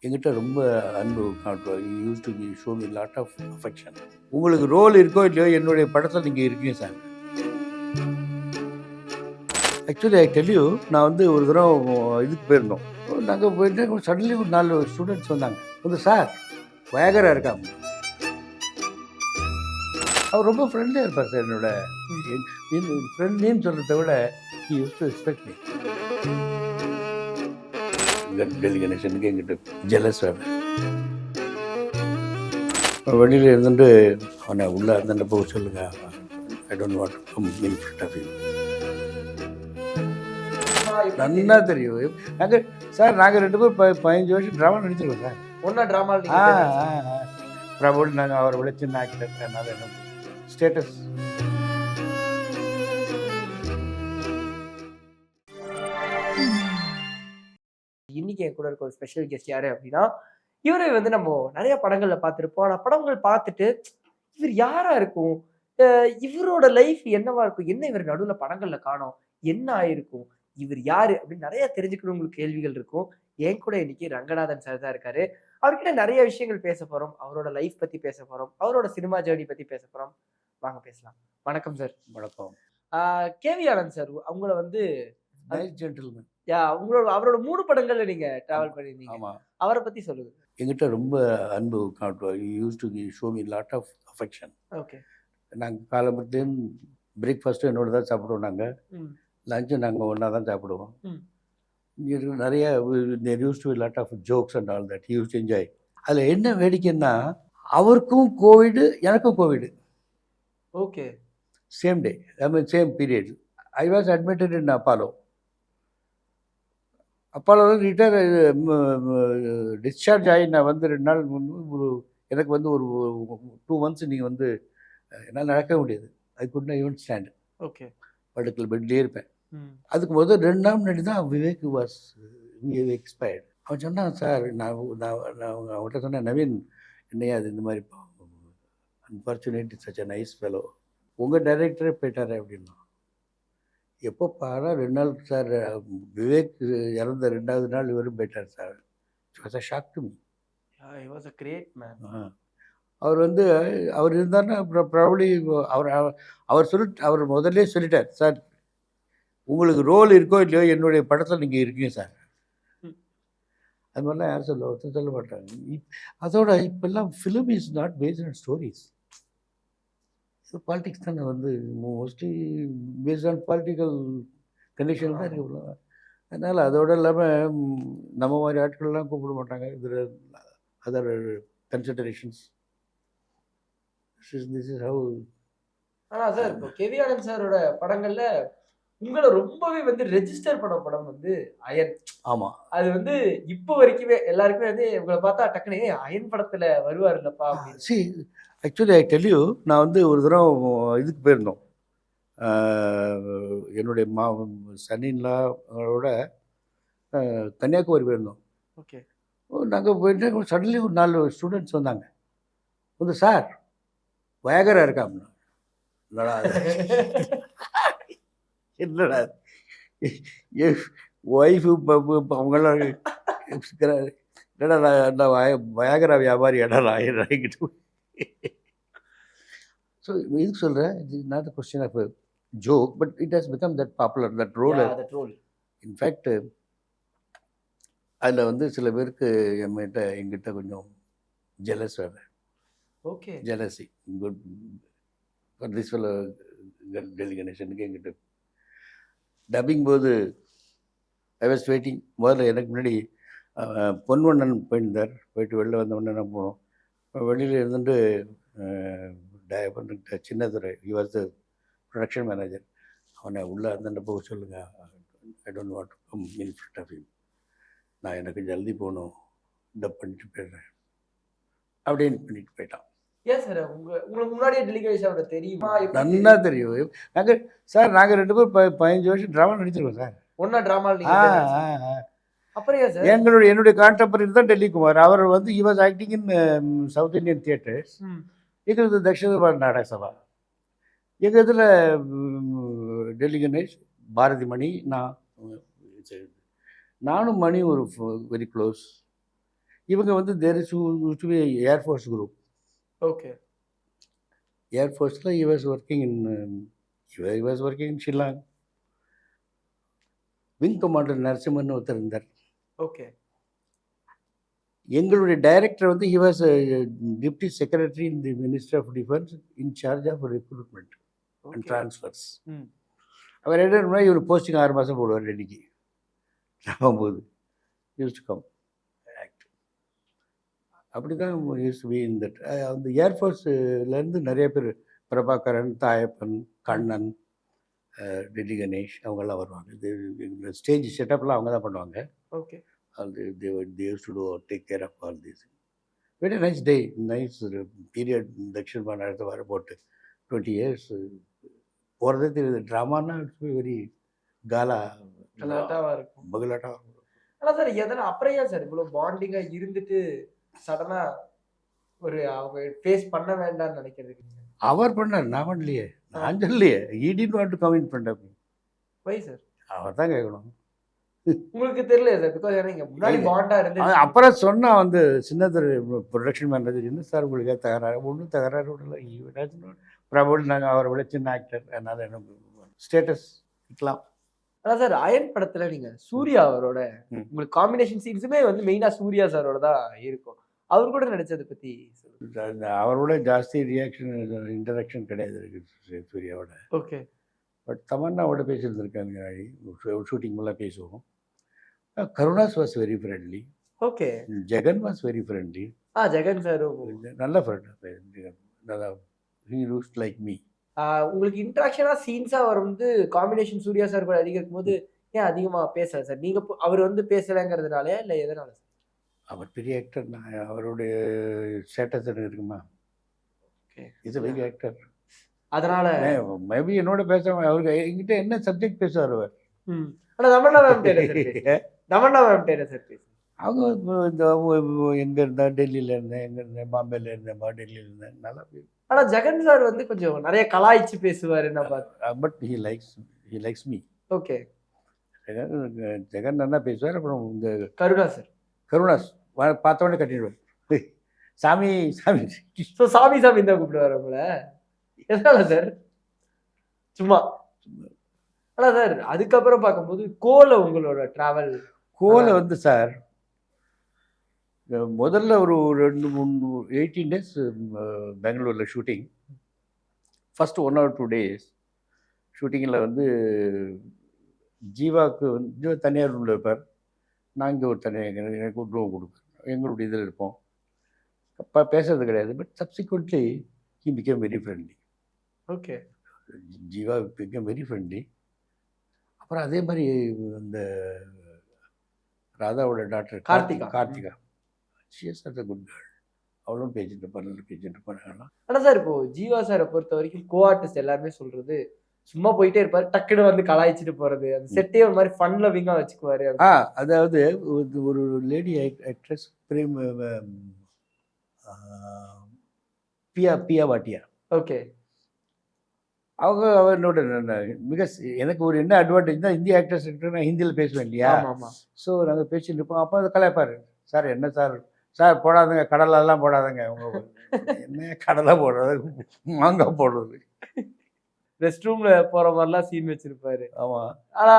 என்கிட்ட ரொம்ப அன்பு காட்டுவார். He use to show me lot of affection. உங்களுக்கு ரோல் இருக்கோ இல்லையோ என்னுடைய படத்தில் நீங்கள் இருக்கீங்க sir. Actually I tell you, நான் வந்து ஒரு தடவை இதுக்கு போயிருந்தோம். நாங்கள் போயிட்டு சடன்லி ஒரு 4 ஸ்டூடெண்ட்ஸ் வந்தாங்க. வந்து சார் வயகரா இருக்காங்க. அவர் ரொம்ப ஃப்ரெண்ட்லியாக இருப்பார் சார். என்னோட ஃப்ரெண்ட்லின்னு சொல்கிறத விட he use to respect me. Delhi கணேசனுக்கு எங்கிட்ட ஜெலஸ் வேறு. வெளியில் இருந்துட்டு அவனை உள்ளே இருந்துட்டு போக சொல்லுங்க. I don't want to come in front of you. நல்லா தெரியும். நாங்கள் சார் நாங்கள் 2 பேரும் 15 வருஷம் ட்ராமா நடிச்சிருக்கோம் சார். ஒன்றா ட்ராமா பிரபுல் நாங்கள் அவரை விட சின்ன ஆக்டர். அதனால என்ன ஸ்டேட்டஸ். இன்னைக்கு என் கூட இருக்க ஒரு ஸ்பெஷல் கெஸ்ட் யாரு அப்படின்னா, இவரை வந்து நம்ம நிறைய படங்கள்ல பார்த்திருப்போம். ஆனா படங்கள் பார்த்துட்டு இவர் யாரா இருக்கும், இவரோட லைஃப் என்னவா இருக்கும், என்ன இவர் நடுவுல படங்கள்ல காணோம், என்ன ஆயிருக்கும், இவர் யாரு அப்படின்னு நிறைய தெரிஞ்சுக்கணும் உங்களுக்கு கேள்விகள் இருக்கும். என் கூட இன்னைக்கு ரங்கநாதன் சார் தான் இருக்காரு. அவர்கிட்ட நிறைய விஷயங்கள் பேச போறோம். அவரோட லைஃப் பத்தி பேச போறோம். அவரோட சினிமா ஜேர்னி பத்தி பேச போறோம். வாங்க பேசலாம். வணக்கம் சார். வணக்கம். கேவி ஆனந்த் சார் அவங்கள வந்து நைஸ் ஜென்டில்மேன். அவரோட 3 படங்கள்ல நீங்க டிராவல் பண்ணிருந்தீங்க. ஆமா. அவரை பத்தி சொல்லுங்க. என்கிட்ட ரொம்ப அன்பு காட்டுவார். He use to show me lot of affection. Okay. நாங்கள் காலம்பரத்துலேருந்து பிரேக்ஃபாஸ்ட்டும் என்னோட தான் சாப்பிடுவோம். நாங்கள் லஞ்சும் நாங்கள் ஒன்றா தான் சாப்பிடுவோம். நிறைய use to lot of jokes and all that use to enjoy. அதில் என்ன வேடிக்கைன்னா, அவருக்கும் கோவிடு எனக்கும் covid. Okay. Same day, I mean same period. I was admitted in Apollo. அப்பாலோவில் டிஸ்சார்ஜ் ஆகி நான் வந்து 2 நாள் ஒரு எனக்கு வந்து ஒரு 2 மந்த்ஸ் நீங்கள் வந்து என்னால் நடக்க முடியாது. I could not even stand. Okay. படுக்கல பெட்லேயே இருப்பேன். அதுக்கு முதல் 2 நாள் முன்னாடி தான் விவேக் வாஸ் எக்ஸ்பயர்ட். அவன் சொன்னான், சார் நான் அவன்கிட்ட சொன்னேன், நவீன் என்னையா அது இந்த மாதிரி unfortunate such a nice fellow, உங்கள் டைரக்டரே போயிட்டாரே அப்படின்னா. எப்போ பாரா 2 நாள் சார், விவேக் இறந்த 2வது நாள் இவரும் போயிட்டார் sir. It was a shock to me. He was a great man. அவர் வந்து அவர் இருந்தாருன்னா ப்ராபப்ளி அவர் முதல்ல சொல்லிட்டார், சார் உங்களுக்கு ரோல் இருக்கோ இல்லையோ என்னுடைய படத்தில் நீங்கள் இருக்கீங்க சார். அது மாதிரிலாம் யாரும் சொல்ல மாட்டாங்க. அதோட இப்போல்லாம் film is not based on stories. Politics தானே வந்து mostly based on political condition தான் இருக்கு. அதனால் அதோடு இல்லாமல் நம்ம மாதிரி ஆட்கள்லாம் கூப்பிட மாட்டாங்க. இதில் other considerations. This is how. ஆனால் சார் இப்போ கேவி ஆனந்த் சாரோட படங்களில் உங்களை ரொம்பவே வந்து ரெஜிஸ்டர் படம் வந்து அயன். ஆமாம். அது வந்து இப்போ வரைக்குமே எல்லாருக்குமே வந்து உங்களை பார்த்தா டக்குனே அயன் படத்தில் வருவார் இல்லப்பா அப்படின்னு. See actually I tell you, நான் வந்து ஒரு தடவை இதுக்கு போயிருந்தோம். என்னுடைய சன்னின்லாவோட கன்னியாகுமரி போயிருந்தோம். ஓகே. நாங்கள் போயிட்டு சடன்லி ஒரு 4 ஸ்டூடெண்ட்ஸ் வந்தாங்க. வந்து சார் வயகரா இருக்காங்க. என்னடா ஒய்ஃபு அவங்களாம் என்னடா நான் வயகரா வியாபாரி இடம் ஆகிட்டு. ஸோ இதுக்கு சொல்கிறேன், இது not a question of joke, but it has become that popular, that role. In fact அதில் வந்து சில பேருக்கு எங்கிட்ட கொஞ்சம் ஜெலஸ் வேறு. Okay. Jealousy good for this fellow. Delhi கணேசனுக்கு எங்கிட்ட டப்பிங் போது ஐ வாஸ் வெயிட்டிங். முதல்ல எனக்கு முன்னாடி பொன்வண்ணன் போயிருந்தார். போயிட்டு வெளில வந்தவொடனே என்ன போனோம், வெளியில் இருந்துட்டு Chinnadurai, he was the production manager. அவனை உள்ளே இருந்துட்டு போக சொல்லுங்கள். I don't want to come in front of you. நான் எனக்கு ஜல்தி போகணும், டப் பண்ணிட்டு போயிடுறேன் அப்படின்னு பண்ணிட்டு போயிட்டான். ஏன் சார் உங்களுக்கு முன்னாடியே டெல்லி கணேசன் அவரை தெரியுமா? நல்லா தெரியும். நாங்கள் சார் நாங்கள் 2 பேரும் 15 வருஷம் ட்ராமா நடிச்சிருக்கோம் சார். ஒன்றா ட்ராமா. அப்புறம் ஏன் சார்? என்னுடைய கான்டெம்பரரி தான் டெல்லி குமார். அவர் வந்து he was acting in south Indian theatres. எங்களுக்கு தக்ஷிண நாடக சபா. எங்கள் இதில் டெல்லி கணேஷ், பாரதி மணி, நானும் மணி ஒரு வெரி க்ளோஸ். இவங்க வந்து there is to be air force group. Okay. ஏர்ஃபோர்ஸில் he was working in he was working in Shillong. Wing commander Narasimhan ஒருத்தர் இருந்தார். ஓகே. எங்களுடைய டைரக்டர் வந்து he was deputy secretary in the ministry of defence in charge of recruitment and transfers. அவர் என்ன இவர் posting 6 மாதம் போடுவார் டெல்லிக்கு. போகும்போது யூஸ் டு கம் ஆக்ட். அப்படி தான் use to be in that. அந்த ஏர்ஃபோர்ஸ்லேருந்து நிறைய பேர் பிரபாகரன், தாயப்பன், கண்ணன், டெல்லி கணேஷ் அவங்கெல்லாம் வருவாங்க. இது ஸ்டேஜ் செட்டப்லாம் அவங்க தான் பண்ணுவாங்க. Okay. they used to take care of all these. Very nice day, nice period. Dakshin Banartha var about 20 years. போகிறதே தெரியுது. ட்ராமானா இட்ஸ் வெரி காலா கலாட்டாவா இருக்கும். பகலாட்டா. ஆனா சார் எதனா அப்புறம் ஏன் சார் இவ்வளவு பாண்டிங்கா இருந்துட்டு சடனா ஒரு அவங்க ஃபேஸ் பண்ண வேண்டாம்னு நினைக்கிறதுக்கு? அவர் பண்ணார், நான் பண்ணலையே. நான் சொல்லலையே. he did not come in front of me. Why sir? அவர் தான் கேட்கணும். உங்களுக்கு தெரியல சார்? பிகாஸ் எனக்கு முன்னாடி பாண்டா இருந்து அப்புறம் சொன்னா வந்து சின்னதர் ப்ரொடக்ஷன் மேனேஜர், என்ன சார் உங்களுக்கு தகராறு? ஒன்றும் தகராறு விடல. பிரபுல் நாங்கள் அவரை விட சின்ன ஆக்டர், அதனால என்ன ஸ்டேட்டஸ் இருக்கலாம். அதான் சார் அயன் படத்துல நீங்க சூர்யா அவரோட உங்களுக்கு காம்பினேஷன் சீன்ஸுமே வந்து மெயினா சூர்யா சாரோட தான் இருக்கும். அவர் கூட நடிச்சதை பத்தி அவரோட ஜாஸ்தி ரியாக்ஷன் இன்டராக்ஷன் கிடையாது சூர்யாவோட. ஓகே. பட் தமன்னாவோட பேசியிருந்திருக்காங்க, ஷூட்டிங் பேசுவோம். Karunas was very friendly. Okay. Jagan was very friendly. Jagan sir நல்ல ஃப்ரெண்ட், நல்லா he looks like me. உங்களுக்கு இன்டராக்ஷனா சீன்ஸா அவர் வந்து காம்பினேஷன் சூர்யா சார் கூட அதிகம் இருக்கும்போது ஏன் அதிகமா பேசல சார்? நீங்க அவர் வந்து பேசலங்கிறதுனால இல்ல எதனால சார்? அவர் பெரிய ஆக்டர், நான் அவருடைய ஸ்டேட்டஸ் எனக்கு இருக்குமா? Is very actor. அதனால மேபி என்னோட பேச அவருக்கு என்கிட்ட என்ன சப்ஜெக்ட் பேசுவார் அவர். ஆனா Tamannaah ma'am Tamannaah ma'am sir பேசு. அவங்க இந்த எங்கே இருந்தேன், டெல்லியில் இருந்தேன், எங்கே இருந்தேன், பாம்பேல இருந்தேன், டெல்லியில் இருந்தேன், நல்லா பேசுவேன். ஆனா ஜெகன் சார் வந்து கொஞ்சம் நிறைய கலாய்ச்சி பேசுவார் என்ன பார்த்து. But he likes me. Okay. Jagan நல்லா பேசுவார். அப்புறம் இந்த கருணாஸ் பார்த்தோன்னே கட்டிடுவார். சாமி சாமி ஸோ சாமி சாமி தான் கூப்பிடுவார் உங்களை. எதனால சார்? சும்மா. ஆனால் சார் அதுக்கப்புறம் பார்க்கும்போது கோல உங்களோட ட்ராவல் கோல வந்து சார் முதல்ல ஒரு 18 days பெங்களூரில் ஷூட்டிங். ஃபஸ்ட்டு 1 or 2 days ஷூட்டிங்கில் வந்து ஜீவாவுக்கு வந்து தனியார் ரூமில் இருப்பார். நான் இங்கே ஒரு தனியாக எனக்கு ஒரு ரூம் கொடுப்பேன். எங்களுடைய இதில் இருப்போம். அப்போ பேசுறது கிடையாது. But subsequently he became very friendly. Okay. Jeeva became very friendly. அப்புறம் அதே மாதிரி அந்த ராதாவோட doctor Karthika she is such a good girl. அவளும் பேசிட்டு இருப்பாங்க. ஆனால் சார் இப்போ ஜீவா சாரை பொறுத்த வரைக்கும் கோஆர்டிஸ்ட் எல்லாருமே சொல்றது சும்மா போயிட்டே இருப்பாரு, டக்குன்னு வந்து கலாய்ச்சிட்டு போறது, அந்த செட்டே ஒரு மாதிரி ஃபன் லவ்விங்கா வச்சுக்குவாரு. அதாவது ஒரு லேடி ஆக்ட்ரஸ் பிரேம் பியா பாட்டியா. ஓகே. அவங்க என்னோட மிக எனக்கு ஒரு என்ன அட்வான்டேஜ் தான், இந்திய ஆக்டர்ஸ் நான் ஹிந்தியில் பேசுவேன் இல்லையா. ஸோ நாங்கள் பேசிட்டு இருப்போம். அப்போ அதை கலாய்ப்பார். சார் என்ன சார் போடாதுங்க, கடலெல்லாம் போடாதுங்க. அவங்க என்ன கடலை போடுறது, மாங்காய் போடுறது. ரெஸ்ட் ரூம்ல போற மாதிரிலாம் சீன் வச்சிருப்பாரு. ஆமா. ஆனா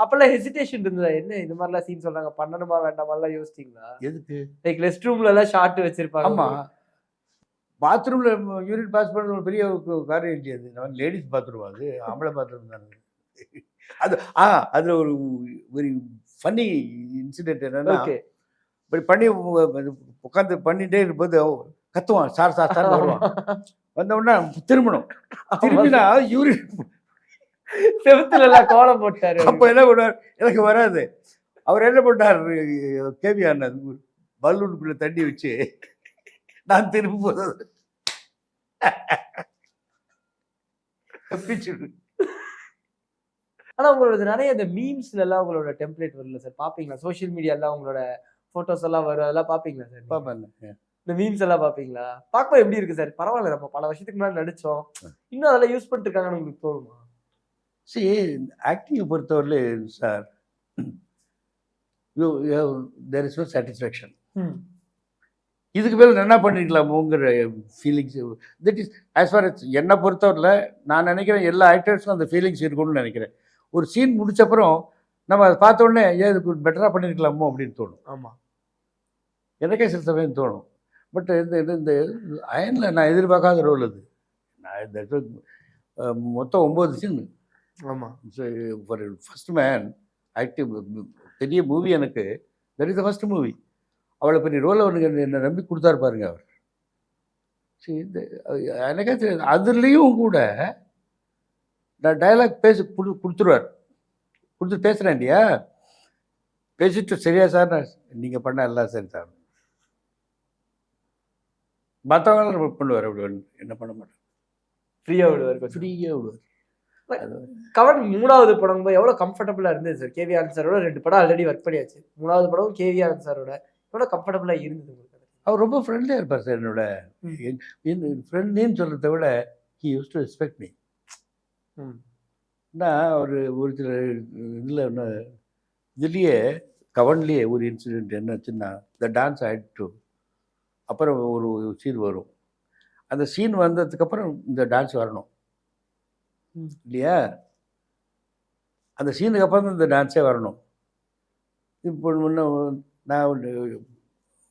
அப்பெல்லாம் ஹெசிடேஷன் இருந்ததா? என்ன இந்த மாதிரிலாம் சீன் சொல்றாங்க, பண்ணணுமா வேண்டாமெல்லாம் யோசிச்சிங்களா? எதுக்கு? லைக் ரெஸ்ட் ரூம்ல எல்லாம் ஷார்ட் வச்சிருப்பாங்க. ஆமா. பாத்ரூம்ல யூரின் பாஸ் பண்ண ஒரு பெரிய காரியம் இல்லையா? அது நம்ம லேடிஸ் பாத்ரூம், அது ஆம்பளை பாத்ரூம் தானே. அது அதுல ஒரு ஃபன்னி இன்சிடென்ட் என்னன்னா, இப்படி பண்ணி உட்காந்து பண்ணிட்டே இருக்கும்போது கத்துவான், சார் வருவான். வந்த உடனே திரும்பணும். திரும்பினா யூரின் செவுத்துல எல்லாம் கோலம் போட்டாரு. அப்போ என்ன பண்ணுவார், எனக்கு வராது. அவர் என்ன பண்ணார், கேவியான பலூனுக்குள்ள தண்ணி வச்சு நான் திரும்ப போது ஆனா உங்களோட நிறைய இந்த மீம்ஸ்ல எல்லாம் உங்களோட டெம்ப்ளேட் வரல சார்? பாப்பீங்களா? சோஷியல் மீடியாலாம் உங்களோட போட்டோஸ் எல்லாம் வரும், அதெல்லாம் பாப்பீங்களா சார்? பாப்பேன். இந்த மீம்ஸ் எல்லாம் பாப்பீங்களா? பார்க்கும்போது எப்படி இருக்கு சார்? பரவாயில்ல, நம்ம பல வருஷத்துக்கு முன்னாடி நடிச்சோம், இன்னும் அதெல்லாம் யூஸ் பண்ணிட்டு இருக்காங்கன்னு உங்களுக்கு தோணுமா? சரி, ஆக்டிங்கை பொறுத்தவரையில sir there is no satisfaction. இதுக்கு மேலே என்ன பண்ணிக்கலாமோங்கிற feelings. That is as far as என்னை பொறுத்தவரையில் நான் நினைக்கிறேன் எல்லா ஆக்டர்ஸும் அந்த ஃபீலிங்ஸ் இருக்கும்னு நினைக்கிறேன். ஒரு சீன் முடிச்சப்புறம் நம்ம அதை பார்த்த உடனே ஏன் இதுக்கு பெட்டராக பண்ணியிருக்கலாமோ அப்படின்னு தோணும். ஆமாம், எனக்கே சில சமயம் தோணும். பட் இந்த அயனில் நான் எதிர்பார்க்காத ரோல் அது. நான் இந்த மொத்தம் 9 சீன். ஆமாம். ஃபார் ஃபர்ஸ்ட் மேன் ஆக்டிவ் பெரிய மூவி எனக்கு. That is the first movie. அவ்வளோ பெரிய ரோலை அவனுக்கு என்னை நம்பி கொடுத்தாரு பாருங்க அவர். சரி, இந்த எனக்கே தெரியாது. அதுலேயும் கூட நான் டைலாக் கொடுத்துருவார். கொடுத்து பேசுகிறேன் இல்லையா, பேசிட்டு சரியா சார் நீங்கள் பண்ண எல்லாம் சரி சார். மற்றவங்களும் பண்ணுவார். அப்படி என்ன பண்ண மாட்டேன், ஃப்ரீயாக விடுவார். ஃப்ரீயாக விடுவார். கவன் 3வது படம் போய் எவ்வளோ கம்ஃபர்டபுளாக இருந்தது சார்? கேவி ஆனந்த் சாரோட 2 படம் ஆல்ரெடி ஒர்க் பண்ணியாச்சு. 3வது படம் கேவி ஆனந்த் சாரோட எவ்வளோ கம்ஃபர்டபுளாக இருந்தது உங்களுக்கு? அவர் ரொம்ப ஃப்ரெண்ட்லியாக இருப்பார் சார். என்னோட ஃப்ரெண்ட்லின்னு சொல்கிறத விட he use to respect me. நான் ஒரு சில இதில் ஒன்று இதுலேயே கவன்லேயே ஒரு இன்சிடெண்ட் என்னாச்சுன்னா, த டான்ஸ் ஆட் டு அப்புறம் ஒரு சீன் வரும். அந்த சீன் வந்ததுக்கப்புறம் இந்த டான்ஸ் வரணும் இல்லையா, அந்த சீனுக்கு அப்புறம் தான் இந்த டான்ஸே வரணும். இப்போ முன்ன நான்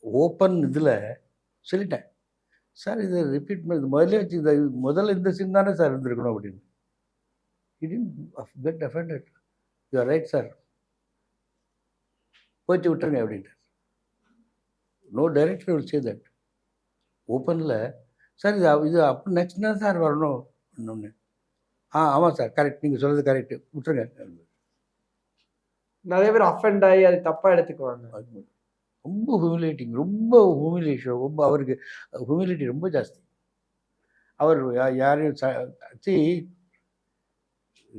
ஓப்பன் இதில் சொல்லிட்டேன், சார் இதை ரிப்பீட் பண்ணி முதல்ல இந்த சீன் தானே சார் இருந்திருக்கணும் அப்படின்னு. He didn't get offended. You are right, sir. போயிட்டு விட்டுருங்க அப்படின்ட்டு. No director will say that. ஓப்பனில் சார் இது அப்போ நெக்ஸ்ட் தான் சார் வரணும் இன்னொன்று. ஆமாம் சார், கரெக்ட், நீங்கள் சொல்கிறது கரெக்டு, விட்டுருங்க. நிறைய பேர் அஃபெண்ட் ஆகி அது தப்பாக எடுத்துக்குவாங்க. ரொம்ப ஹியூமிலேட்டிங், ரொம்ப ஹியூமிலேஷன், ரொம்ப அவருக்கு ஹியூமிலிட்டி ரொம்ப ஜாஸ்தி. அவர் யாரையும்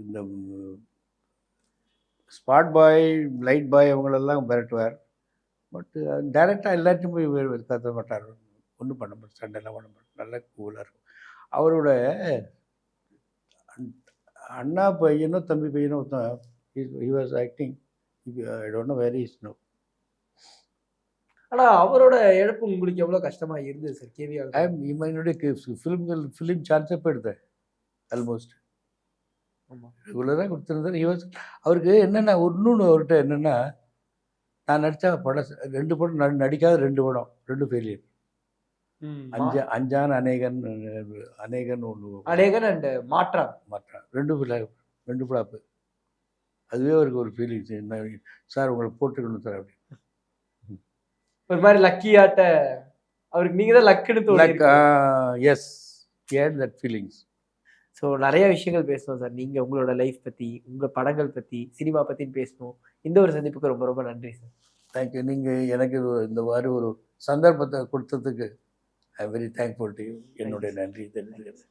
இந்த ஸ்பாட் பாய், லைட் பாய் அவங்களெல்லாம் மிரட்டுவார். பட் டைரெக்டாக எல்லாத்தையும் போய் கத்த மாட்டார், ஒன்றும் பண்ண மாட்டார், சண்டைலாம் பண்ண மாட்டார், நல்லா கூலாக இருக்கும். அவரோட அண்ணா பையனோ தம்பி பையனோ he was acting, I don't know where he is now. ஆனால் அவரோட இழப்பு உங்களுக்கு எவ்வளோ கஷ்டமாக இருந்தது சார்? கேவி என்னுடைய ஃபிலிம் சான்ஸே போயிடுது ஆல்மோஸ்ட். ரெகுலராக கொடுத்துருந்தார். அவருக்கு என்னென்னா இன்னொன்று அவர்கிட்ட என்னென்னா, நான் நடித்த படம் 2 படம் நடிக்காத 2 படம், 2 ஃபெயிலியர். அஞ்சான் அநேகன் ஒன்று, அநேகன் அண்ட் மாற்றான் 2 ஃப்ளாப்பு. அதுவே அவருக்கு ஒரு ஃபீலிங்ஸ், என்ன சார் உங்களை போட்டுக்கணும் சார் அப்படி. ஒரு மாதிரி லக்கியாட்ட அவருக்கு நீங்கள் தான் லக்குன்னு தோணுது. Yes, he had that feelings. So நிறைய விஷயங்கள் பேசணும் சார். நீங்கள் உங்களோட லைஃப் பற்றி, உங்கள் படங்கள் பற்றி, சினிமா பற்றின்னு பேசணும். இந்த ஒரு சந்திப்புக்கு ரொம்ப ரொம்ப நன்றி சார். தேங்க்யூ. நீங்கள் எனக்கு இந்த மாதிரி ஒரு சந்தர்ப்பத்தை கொடுத்ததுக்கு I am very thankful to you. என்னுடைய நன்றி தெரிவித்துக்கிறேன்.